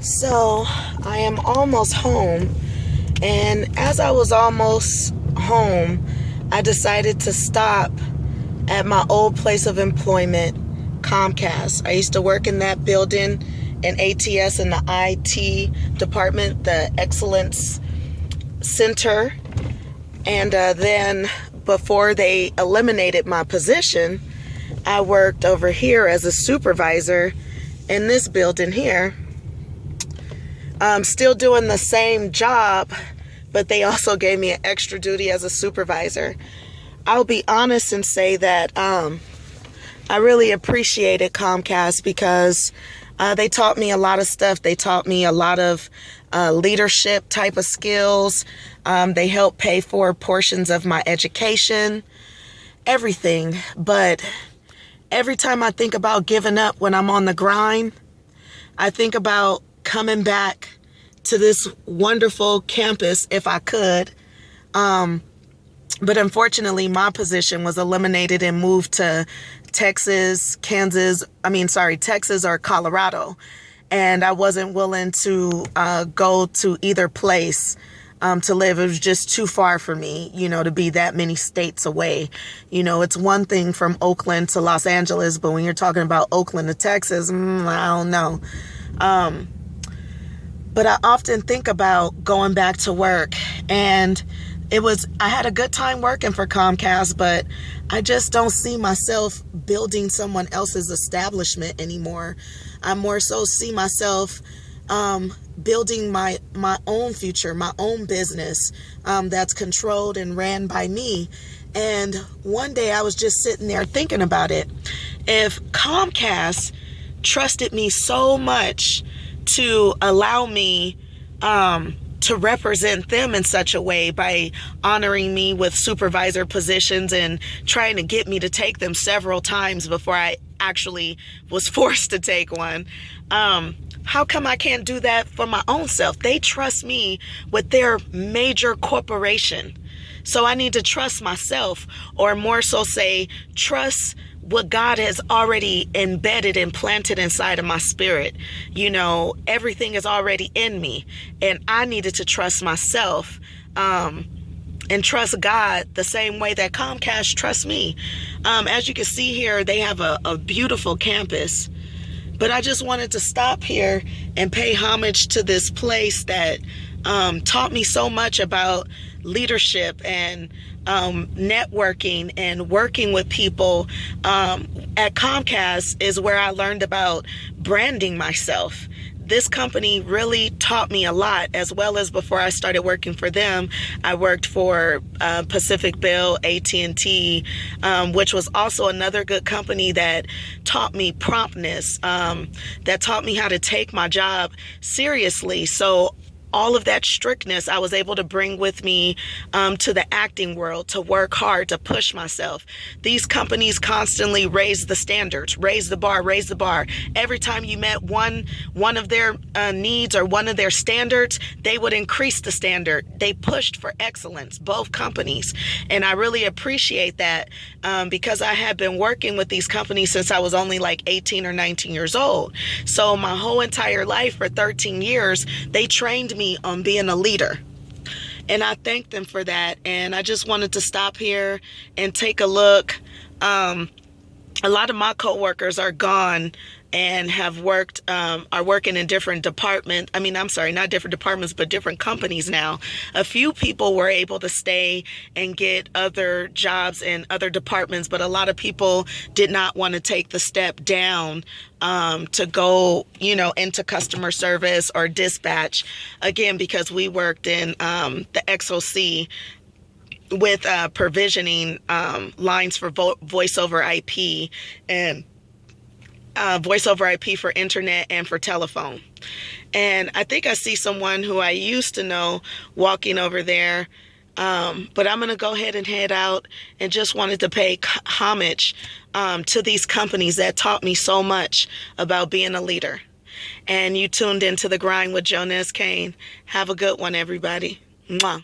So I am almost home, and as I was almost home, I decided to stop at my old place of employment, Comcast. I used to work in that building in ATS in the IT department, the Excellence Center. And then before they eliminated my position, I worked over here as a supervisor in this building here. I'm still doing the same job, but they also gave me an extra duty as a supervisor. I'll be honest and say that I really appreciated Comcast because they taught me a lot of stuff. They taught me a lot of leadership type of skills. They helped pay for portions of my education, everything. But every time I think about giving up when I'm on the grind, I think about coming back to this wonderful campus if I could. But unfortunately, my position was eliminated and moved to Texas or Colorado. And I wasn't willing to go to either place to live. It was just too far for me, to be that many states away. It's one thing from Oakland to Los Angeles, but when you're talking about Oakland to Texas, I don't know. But I often think about going back to work, and I had a good time working for Comcast, but I just don't see myself building someone else's establishment anymore. I more so see myself building my own future, my own business that's controlled and ran by me. And one day I was just sitting there thinking about it. If Comcast trusted me so much to allow me to represent them in such a way by honoring me with supervisor positions and trying to get me to take them several times before I actually was forced to take one. How come I can't do that for my own self? They trust me with their major corporation. So I need to trust myself, or more so say, trust what God has already embedded and planted inside of my spirit. Everything is already in me, and I needed to trust myself and trust God the same way that Comcast trusts me. As you can see here, they have a beautiful campus, but I just wanted to stop here and pay homage to this place that taught me so much about leadership and networking and working with people. At Comcast is where I learned about branding myself. This company really taught me a lot, as well as before I started working for them, I worked for Pacific Bell, AT&T, which was also another good company that taught me promptness, that taught me how to take my job seriously. So all of that strictness I was able to bring with me to the acting world, to work hard, to push myself. These companies constantly raise the standards, raise the bar. Every time you met one of their needs or one of their standards, they would increase the standard. They pushed for excellence, both companies. And I really appreciate that because I had been working with these companies since I was only like 18 or 19 years old. So my whole entire life for 13 years, they trained me on being a leader. And I thank them for that. And I just wanted to stop here and take a look. A lot of my coworkers are gone and are working in different departments. Not different departments, but different companies now. A few people were able to stay and get other jobs in other departments, but a lot of people did not want to take the step down to go, into customer service or dispatch, again, because we worked in the XOC with provisioning lines for voice over IP and voice over IP for internet and for telephone. And I think I see someone who I used to know walking over there. But I'm going to go ahead and head out, and just wanted to pay homage to these companies that taught me so much about being a leader. And you tuned into The Grind with Jonas Kane. Have a good one, everybody. Mwah.